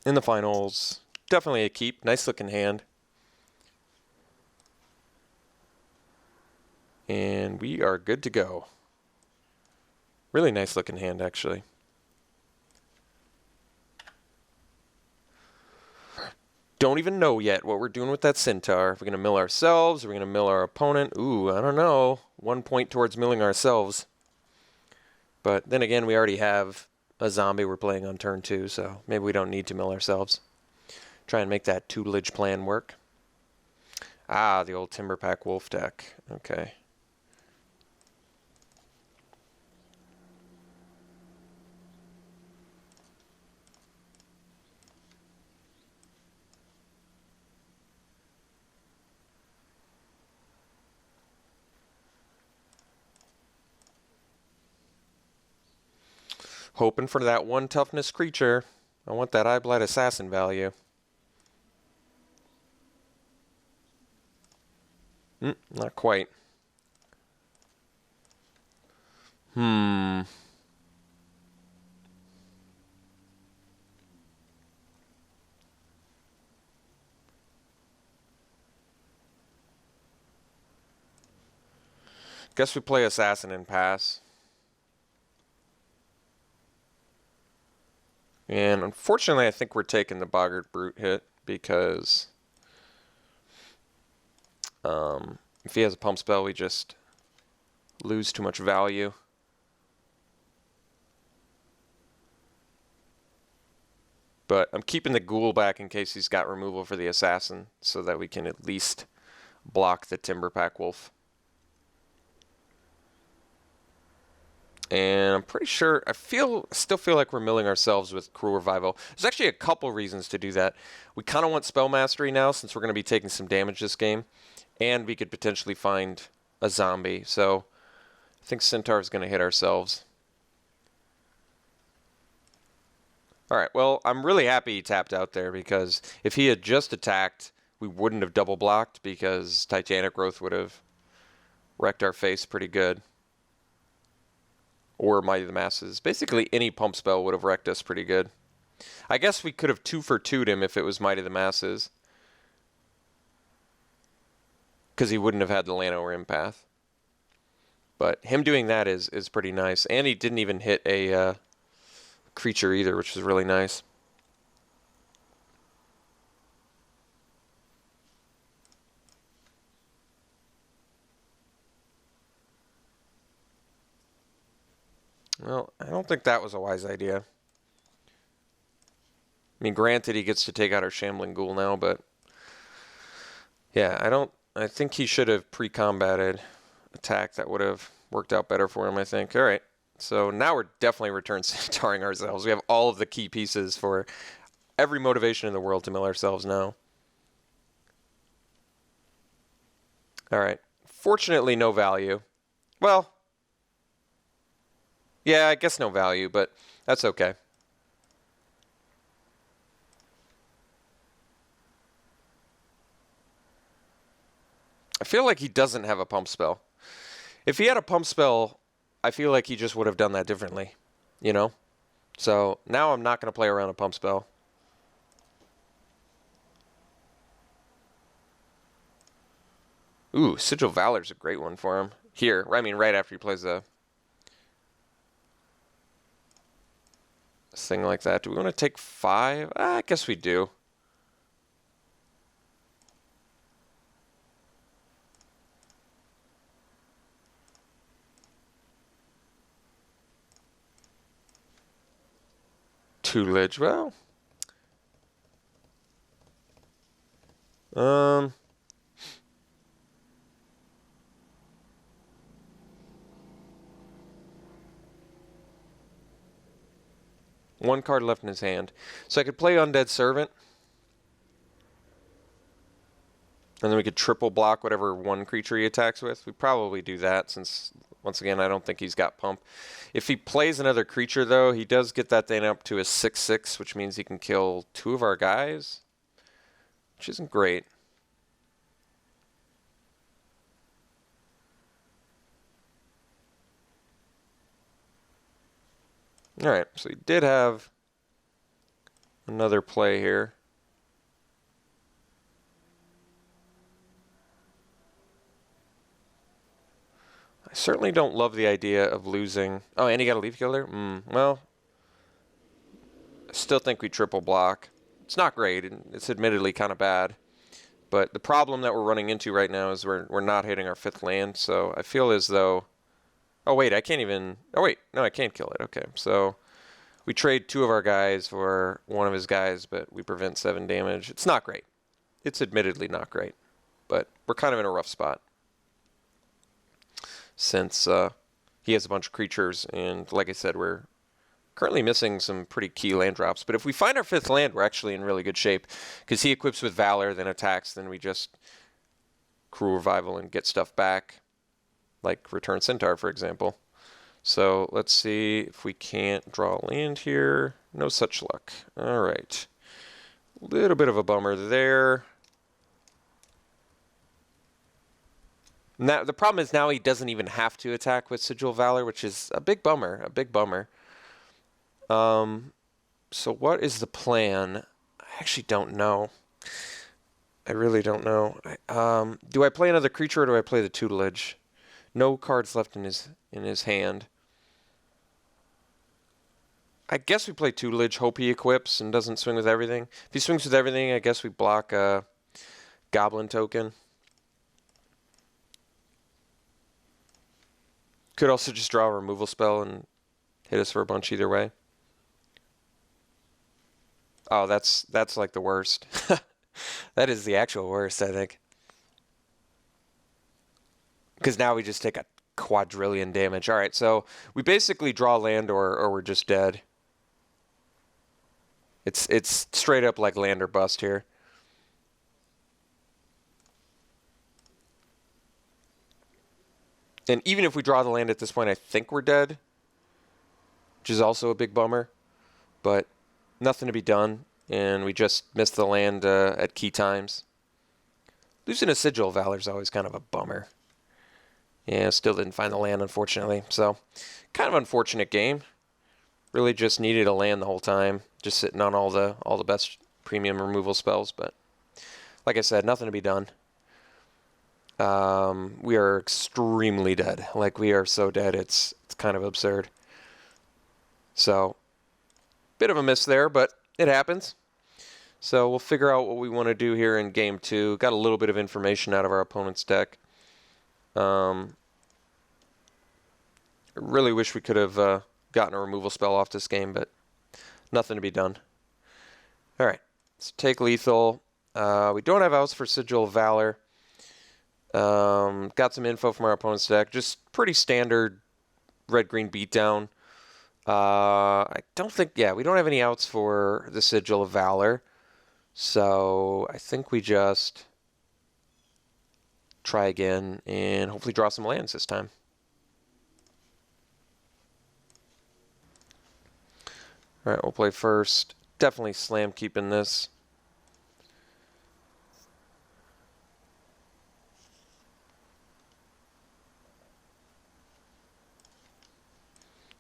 in the finals. Definitely a keep. Nice looking hand. And we are good to go. Really nice looking hand, actually. Don't even know yet what we're doing with that centaur. If we're going to mill ourselves, are we going to mill our opponent? Ooh, I don't know. 1 point towards milling ourselves. But then again, we already have a zombie we're playing on turn 2, so maybe we don't need to mill ourselves. Try and make that tutelage plan work. Ah, the old Timberpack Wolf deck. Okay. Hoping for that 1 toughness creature. I want that Eyeblight Assassin value. Not quite. Guess we play Assassin and pass. And unfortunately, I think we're taking the Boggart Brute hit because if he has a pump spell, we just lose too much value. But I'm keeping the Ghoul back in case he's got removal for the Assassin so that we can at least block the Timberpack Wolf. And I'm pretty sure, still feel like we're milling ourselves with Cruel Revival. There's actually a couple reasons to do that. We kind of want Spell Mastery now since we're going to be taking some damage this game. And we could potentially find a zombie. So I think Centaur is going to hit ourselves. Alright, well, I'm really happy he tapped out there because if he had just attacked, we wouldn't have double blocked because Titanic Growth would have wrecked our face pretty good. Or Mighty of the Masses. Basically, any pump spell would have wrecked us pretty good. I guess we could have 2-for-2'd him if it was Mighty of the Masses. Because he wouldn't have had the Lano or Empath. But him doing that is pretty nice. And he didn't even hit a creature either, which is really nice. Well, I don't think that was a wise idea. I mean, granted, he gets to take out our Shambling Ghoul now, but yeah, I think he should have pre-combated attack. That would have worked out better for him, I think. All right, so now we're definitely return centauring ourselves. We have all of the key pieces for every motivation in the world to mill ourselves now. All right, fortunately, no value. Well, yeah, I guess no value, but that's okay. I feel like he doesn't have a pump spell. If he had a pump spell, I feel like he just would have done that differently, you know? So now I'm not going to play around a pump spell. Ooh, Sigil Valor's a great one for him. Here, I mean, right after he plays a thing like that. Do we want to take 5? I guess we do. Tutelage, well. One card left in his hand. So I could play Undead Servant. And then we could triple block whatever one creature he attacks with. We'd probably do that since, once again, I don't think he's got pump. If he plays another creature, though, he does get that thing up to a 6/6, which means he can kill 2 of our guys, which isn't great. Alright, so he did have another play here. I certainly don't love the idea of losing. Oh, and he got a leaf killer? Well, I still think we triple block. It's not great, and it's admittedly kind of bad. But the problem that we're running into right now is we're not hitting our 5th land, so I feel as though... Oh, wait, I can't even... Oh, wait, no, I can't kill it. Okay, so we trade 2 of our guys for 1 of his guys, but we prevent 7 damage. It's not great. It's admittedly not great, but we're kind of in a rough spot since he has a bunch of creatures, and like I said, we're currently missing some pretty key land drops. But if we find our 5th land, we're actually in really good shape, because he equips with Valor, then attacks, then we just Cruel Revival and get stuff back, like Return Centaur, for example. So let's see if we can't draw land here. No such luck. All right. A little bit of a bummer there. Now, the problem is now he doesn't even have to attack with Sigil Valor, which is a big bummer, a big bummer. So what is the plan? I actually don't know. I really don't know. Do I play another creature or do I play the tutelage? No cards left in his hand. I guess we play tutelage, hope he equips and doesn't swing with everything. If he swings with everything, I guess we block a goblin token. Could also just draw a removal spell and hit us for a bunch either way. Oh, that's like the worst. That is the actual worst, I think. Because now we just take a quadrillion damage. All right, so we basically draw land or we're just dead. It's straight up like land or bust here. And even if we draw the land at this point, I think we're dead, which is also a big bummer. But nothing to be done, and we just missed the land at key times. Losing a Sigil Valor is always kind of a bummer. Yeah, still didn't find the land, unfortunately. So, kind of unfortunate game. Really just needed a land the whole time, just sitting on all the best premium removal spells. But like I said, nothing to be done. We are extremely dead. Like, we are so dead, it's kind of absurd. So, bit of a miss there, but it happens. So we'll figure out what we want to do here in game 2. Got a little bit of information out of our opponent's deck. I really wish we could have gotten a removal spell off this game, but nothing to be done. All right, let's take lethal. We don't have outs for Sigil Valor. Got some info from our opponent's deck. Just pretty standard red-green beatdown. I don't think, yeah, we don't have any outs for the Sigil of Valor. So I think we just try again and hopefully draw some lands this time. All right, we'll play first. Definitely slam keeping this.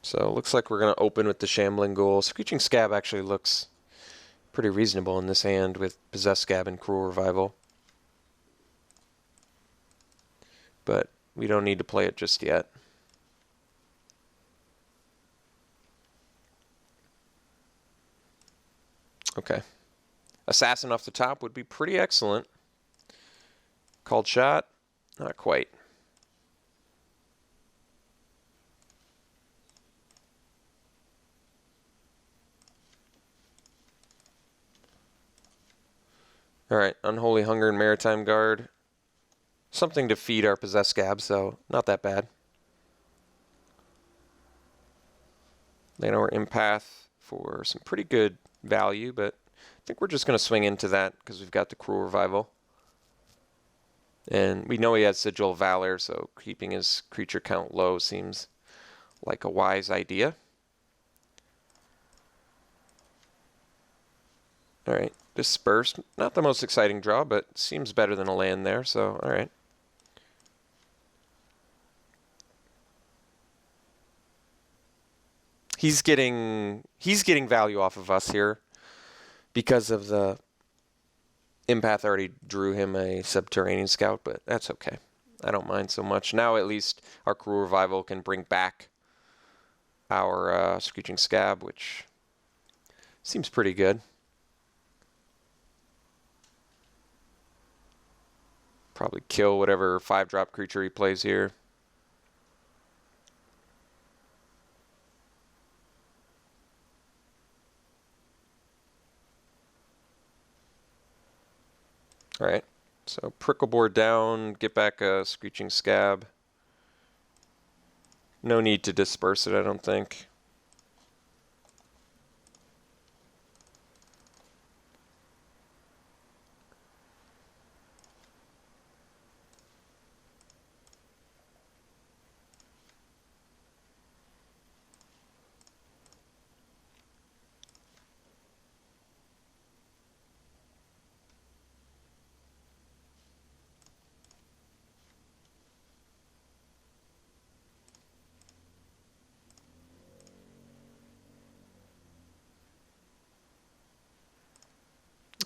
So it looks like we're going to open with the Shambling Ghoul. Screeching Scab actually looks pretty reasonable in this hand with Possessed Scab and Cruel Revival. But we don't need to play it just yet. Okay. Assassin off the top would be pretty excellent. Called shot? Not quite. Alright, Unholy Hunger and Maritime Guard. Something to feed our Possessed Scab, so not that bad. Llanowar Empath for some pretty good value, but I think we're just going to swing into that because we've got the Cruel Revival. And we know he has Sigil Valor, so keeping his creature count low seems like a wise idea. Alright, Dispersed. Not the most exciting draw, but seems better than a land there, so alright. He's getting value off of us here. because of the Empath already drew him a Subterranean Scout, but that's okay. I don't mind so much. Now at least our Cruel Revival can bring back our Screeching Scab, which seems pretty good. Probably kill whatever 5-drop creature he plays here. Alright, so Prickleboard down, get back a Screeching Scab. No need to disperse it, I don't think.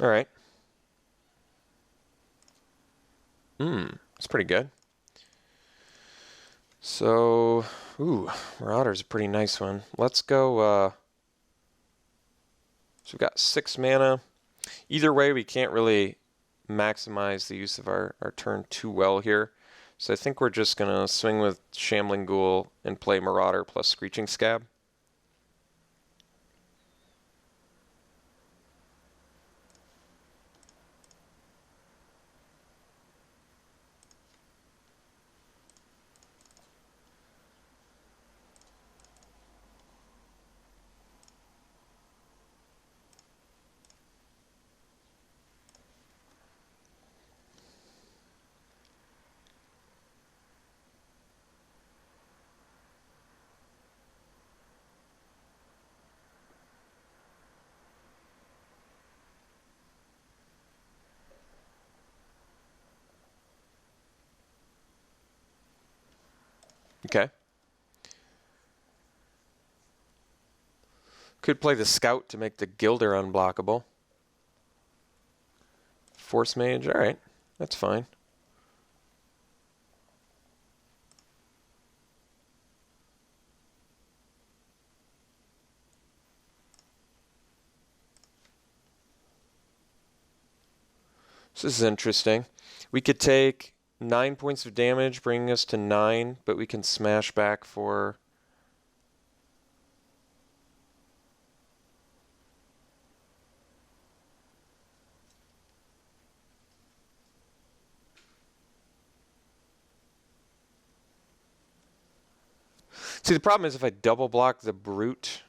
Alright. It's pretty good. So, Marauder's a pretty nice one. Let's go, so we've got 6 mana. Either way, we can't really maximize the use of our turn too well here. So I think we're just going to swing with Shambling Ghoul and play Marauder plus Screeching Scab. Okay. Could play the Scout to make the Gilder unblockable. Force Mage, alright. That's fine. So this is interesting. We could take 9 points of damage, bringing us to 9, but we can smash back for... See, the problem is if I double block the Brute,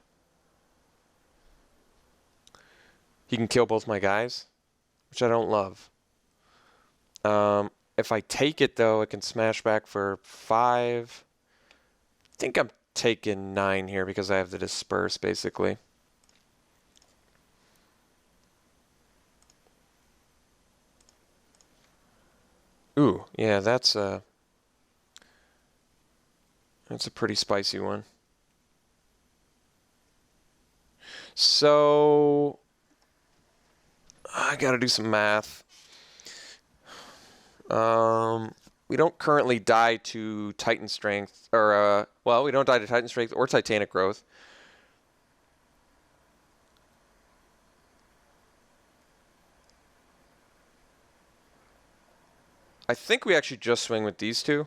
he can kill both my guys, which I don't love. If I take it, though, it can smash back for 5. I think I'm taking 9 here because I have the Disperse, basically. Ooh, yeah, that's a pretty spicy one. So I gotta do some math. We don't currently die to Titan Strength, or, well, we don't die to Titan Strength or Titanic Growth. I think we actually just swing with these two.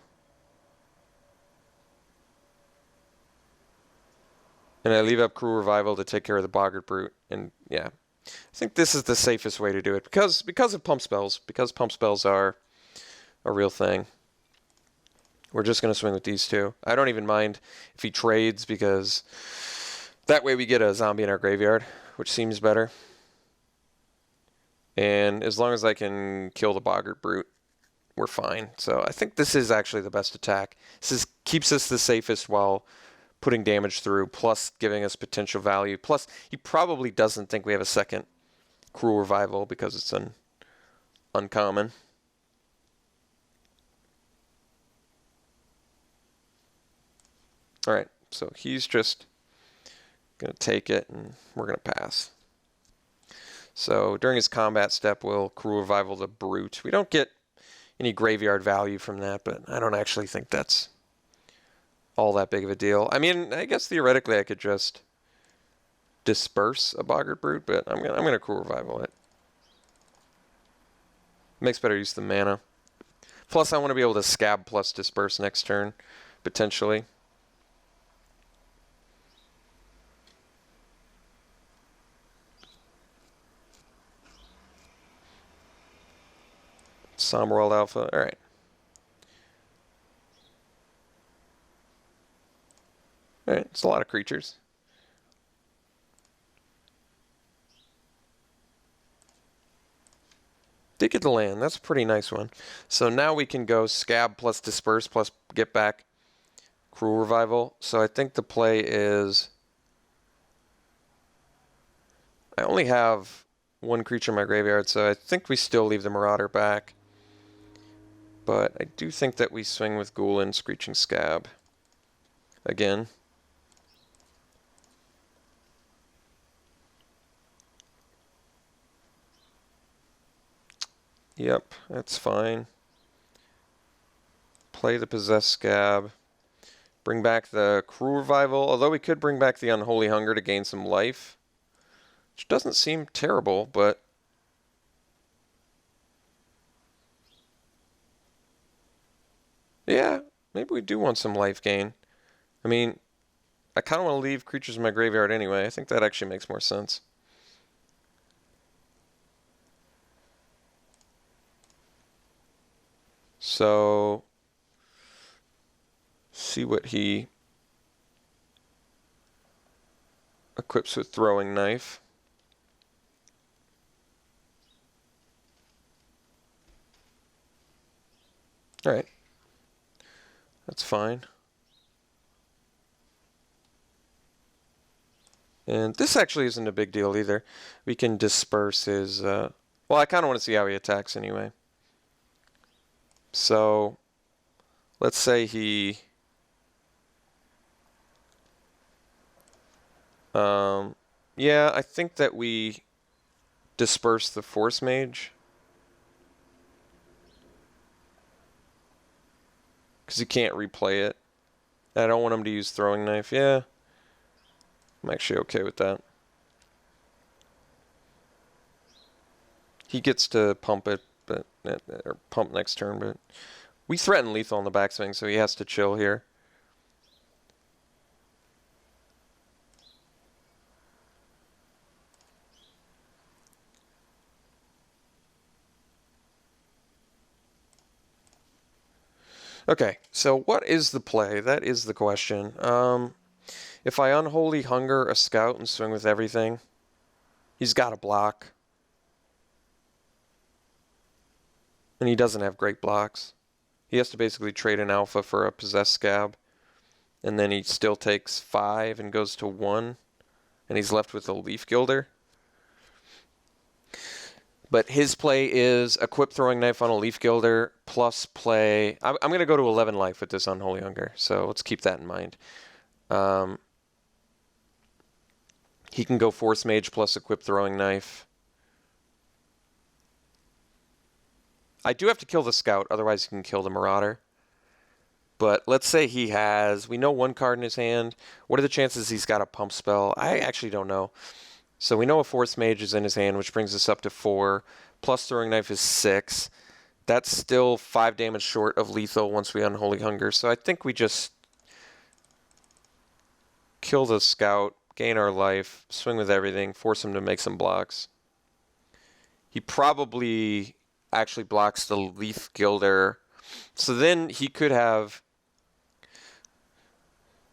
And I leave up Cruel Revival to take care of the Boggart Brute. And, yeah. I think this is the safest way to do it because of pump spells. Because pump spells are a real thing. We're just going to swing with these two. I don't even mind if he trades because that way we get a zombie in our graveyard, which seems better. And as long as I can kill the Boggart Brute, we're fine. So I think this is actually the best attack. This keeps us the safest while putting damage through, plus giving us potential value. Plus, he probably doesn't think we have a second Cruel Revival because it's an uncommon. Alright, so he's just going to take it, and we're going to pass. So during his combat step, we'll Cruel Revival the Brute. We don't get any graveyard value from that, but I don't actually think that's all that big of a deal. I mean, I guess theoretically I could just disperse a Boggart Brute, but I'm gonna Cruel Revival it. Makes better use of the mana. Plus, I want to be able to Scab plus Disperse next turn, potentially. Somber World Alpha. All right. All right. It's a lot of creatures. Did get the land. That's a pretty nice one. So now we can go Scab plus Disperse plus get back Cruel Revival. So I think the play is... I only have one creature in my graveyard, so I think we still leave the Marauder back. But I do think that we swing with Ghoul and Screeching Scab. Again. Yep, that's fine. Play the Possessed Scab. Bring back the Cruel Revival, although we could bring back the Unholy Hunger to gain some life. Which doesn't seem terrible, but... yeah, maybe we do want some life gain. I mean, I kind of want to leave creatures in my graveyard anyway. I think that actually makes more sense. So, see what he equips with Throwing Knife. Alright. That's fine. And this actually isn't a big deal either. We can disperse his... well, I kind of want to see how he attacks anyway. So, let's say he... yeah, I think that we disperse the Force Mage. Because you can't replay it. I don't want him to use Throwing Knife. Yeah. I'm actually okay with that. He gets to pump it, but or pump next turn, but we threaten lethal on the backswing, so he has to chill here. Okay, so what is the play? That is the question. If I Unholy Hunger a Scout and swing with everything, he's got a block. And he doesn't have great blocks. He has to basically trade an Alpha for a Possessed Scab. And then he still takes 5 and goes to 1. And he's left with a Leaf Gilder. But his play is equip Throwing Knife on a Leaf Gilder plus play... I'm going to go to 11 life with this Unholy Hunger, so let's keep that in mind. He can go Force Mage plus equip Throwing Knife. I do have to kill the Scout, otherwise he can kill the Marauder. But let's say he has... we know one card in his hand. What are the chances he's got a Pump Spell? I actually don't know. So we know a Force Mage is in his hand, which brings us up to 4. Plus Throwing Knife is 6. That's still 5 damage short of lethal once we Unholy Hunger. So I think we just kill the Scout, gain our life, swing with everything, force him to make some blocks. He probably actually blocks the Leaf Gilder. So then he could have...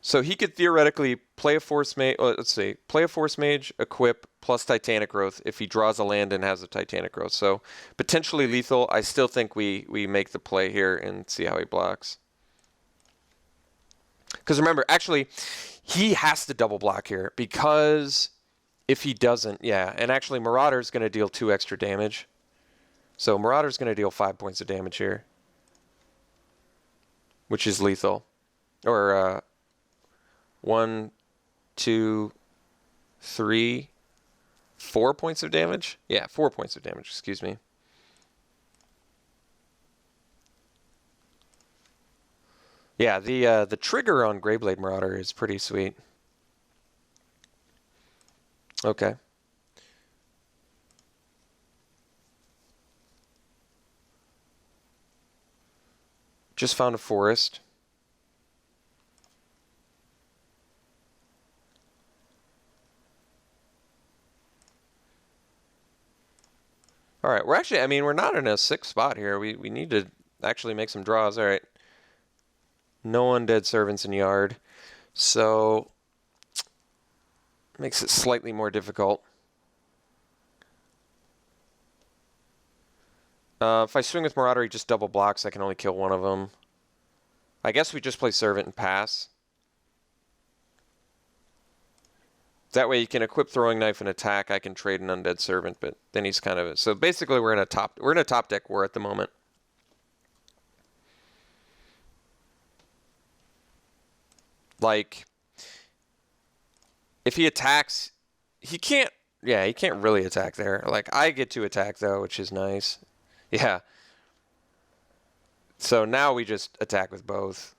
so he could theoretically play a Force Mage, let's see, play a Force Mage, equip, plus Titanic Growth if he draws a land and has a Titanic Growth. So potentially lethal. I still think we make the play here and see how he blocks. Because remember, actually, he has to double block here because if he doesn't, yeah, and actually Marauder's going to deal 2 extra damage. So Marauder's going to deal 5 points of damage here, which is lethal. Or, 1, 2, 3, 4 points of damage? Yeah, 4 points of damage, excuse me. Yeah, the trigger on Greyblade Marauder is pretty sweet. Okay. Just found a forest. All right, we're actually, I mean, we're not in a 6 spot here. We need to actually make some draws. All right. No undead servants in yard. So, makes it slightly more difficult. If I swing with Marauder, he just double blocks. I can only kill one of them. I guess we just play Servant and pass. That way you can equip Throwing Knife and attack. I can trade an Undead Servant, but then he's kind of... So basically we're in a top deck war at the moment. Like, if he attacks, he can't... Yeah, he can't really attack there. Like, I get to attack, though, which is nice. Yeah. So now we just attack with both.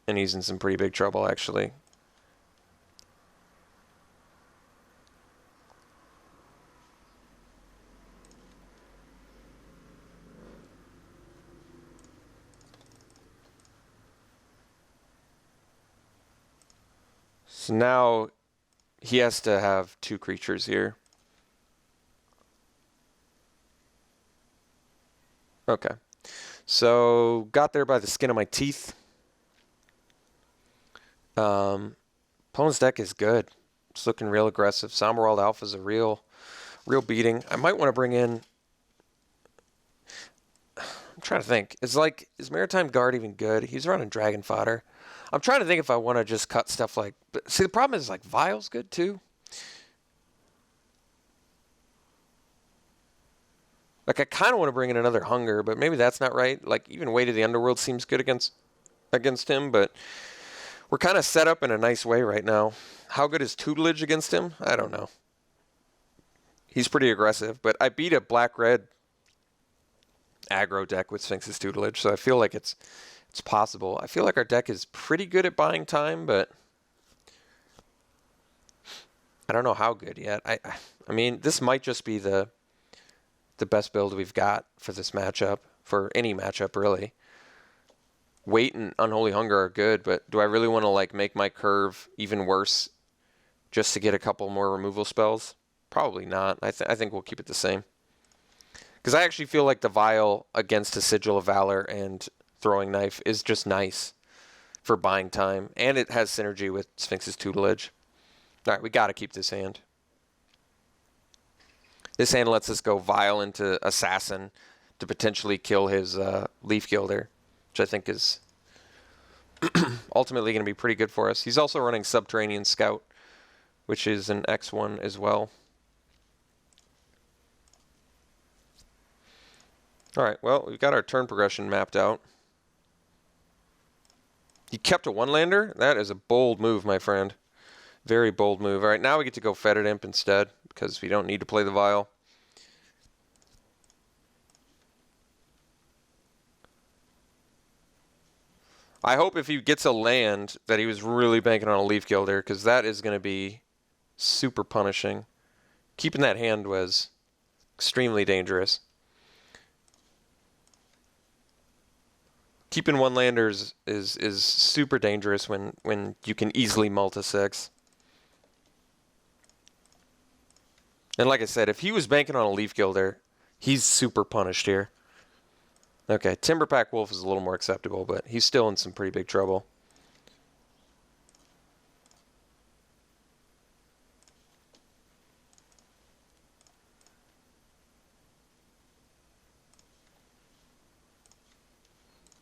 And he's in some pretty big trouble, actually. So now he has to have 2 creatures here. Okay. So got there by the skin of my teeth. Opponent's deck is good. It's looking real aggressive. Somberwald Alpha's a real beating. I might want to bring in... I'm trying to think. Is Maritime Guard even good? He's running Dragon Fodder. I'm trying to think if I want to just cut stuff like... See, the problem is, like, Vile's good, too. Like, I kind of want to bring in another Hunger, but maybe that's not right. Like, even Weight of the Underworld seems good against him, but we're kind of set up in a nice way right now. How good is Tutelage against him? I don't know. He's pretty aggressive, but I beat a black-red aggro deck with Sphinx's Tutelage, so I feel like it's possible. I feel like our deck is pretty good at buying time, but I don't know how good yet. I mean, this might just be the best build we've got for this matchup, for any matchup, really. Weight and Unholy Hunger are good, but do I really want to, like, make my curve even worse just to get a couple more removal spells? Probably not. I think we'll keep it the same. Because I actually feel like the Vile against a Sigil of Valor and Throwing Knife is just nice for buying time. And it has synergy with Sphinx's Tutelage. All right, we got to keep this hand. This hand lets us go Vile into Assassin to potentially kill his Leaf Gilder, which I think is ultimately going to be pretty good for us. He's also running Subterranean Scout, which is an X1 as well. All right, well, we've got our turn progression mapped out. He kept a one-lander? That is a bold move, my friend. Very bold move. All right, now we get to go Fetid Imp instead, because we don't need to play the Vile. I hope if he gets a land that he was really banking on a Leaf Gilder, because that is going to be super punishing. Keeping that hand was extremely dangerous. Keeping one-landers is super dangerous when you can easily multi-6. And like I said, if he was banking on a Leaf Gilder, he's super punished here. Okay, Timberpack Wolf is a little more acceptable, but he's still in some pretty big trouble.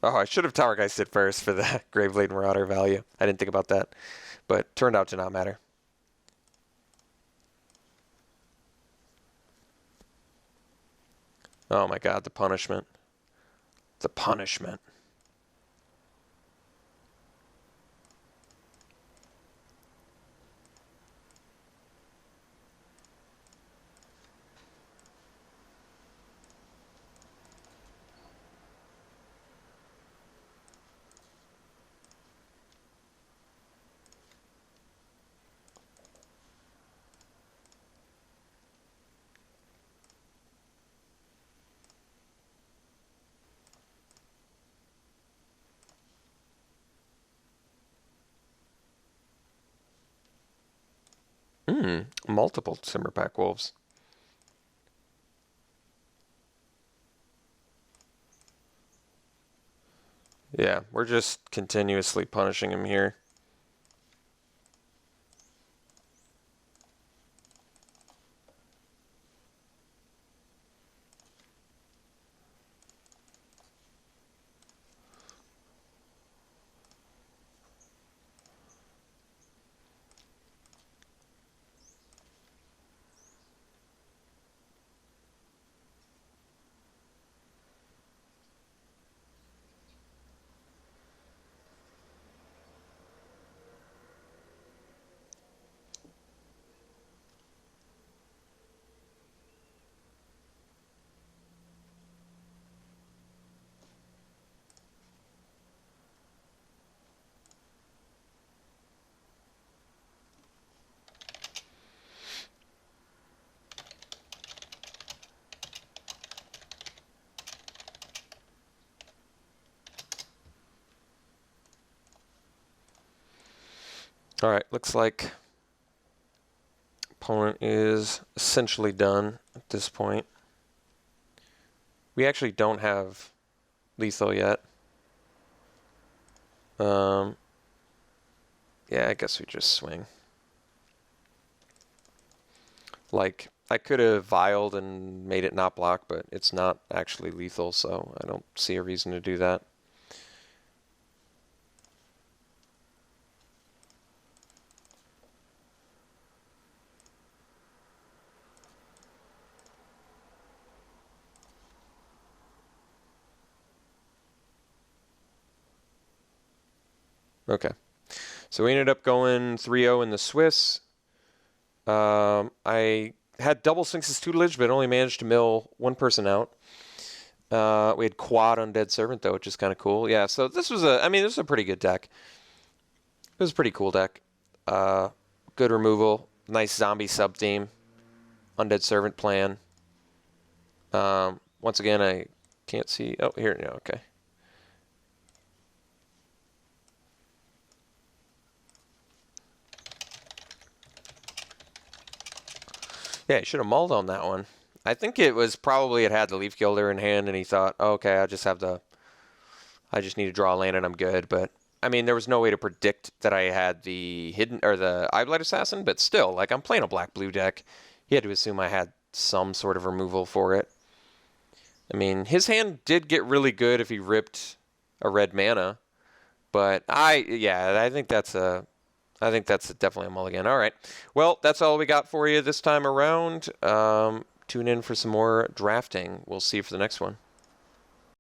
Oh, I should have Tower Geisted first for the Graveblade Marauder value. I didn't think about that, but turned out to not matter. Oh my god, the punishment. The punishment. Multiple Timberpack Wolves. Yeah, we're just continuously punishing him here. All right, looks like opponent is essentially done at this point. We actually don't have lethal yet. Yeah, I guess we just swing. Like, I could have vialed and made it not block, but it's not actually lethal, so I don't see a reason to do that. Okay. So we ended up going 3-0 in the Swiss. I had double Sphinx's tutelage, but only managed to mill one person out. We had quad Undead Servant, though, which is kind of cool. Yeah, so this was this was a pretty good deck. It was a pretty cool deck. Good removal. Nice zombie sub-theme. Undead Servant plan. Once again, I can't see. Oh, here. Yeah, okay. Yeah, he should have mulled on that one. I think it was probably it had the Leaf Gilder in hand, and he thought, oh, okay, I just need to draw a land and I'm good. But I mean, there was no way to predict that I had the hidden or the Eyeblight Assassin. But still, like I'm playing a black-blue deck. He had to assume I had some sort of removal for it. I mean, his hand did get really good if he ripped a red mana. But I think that's definitely a mulligan. All right. Well, that's all we got for you this time around. Tune in for some more drafting. We'll see you for the next one.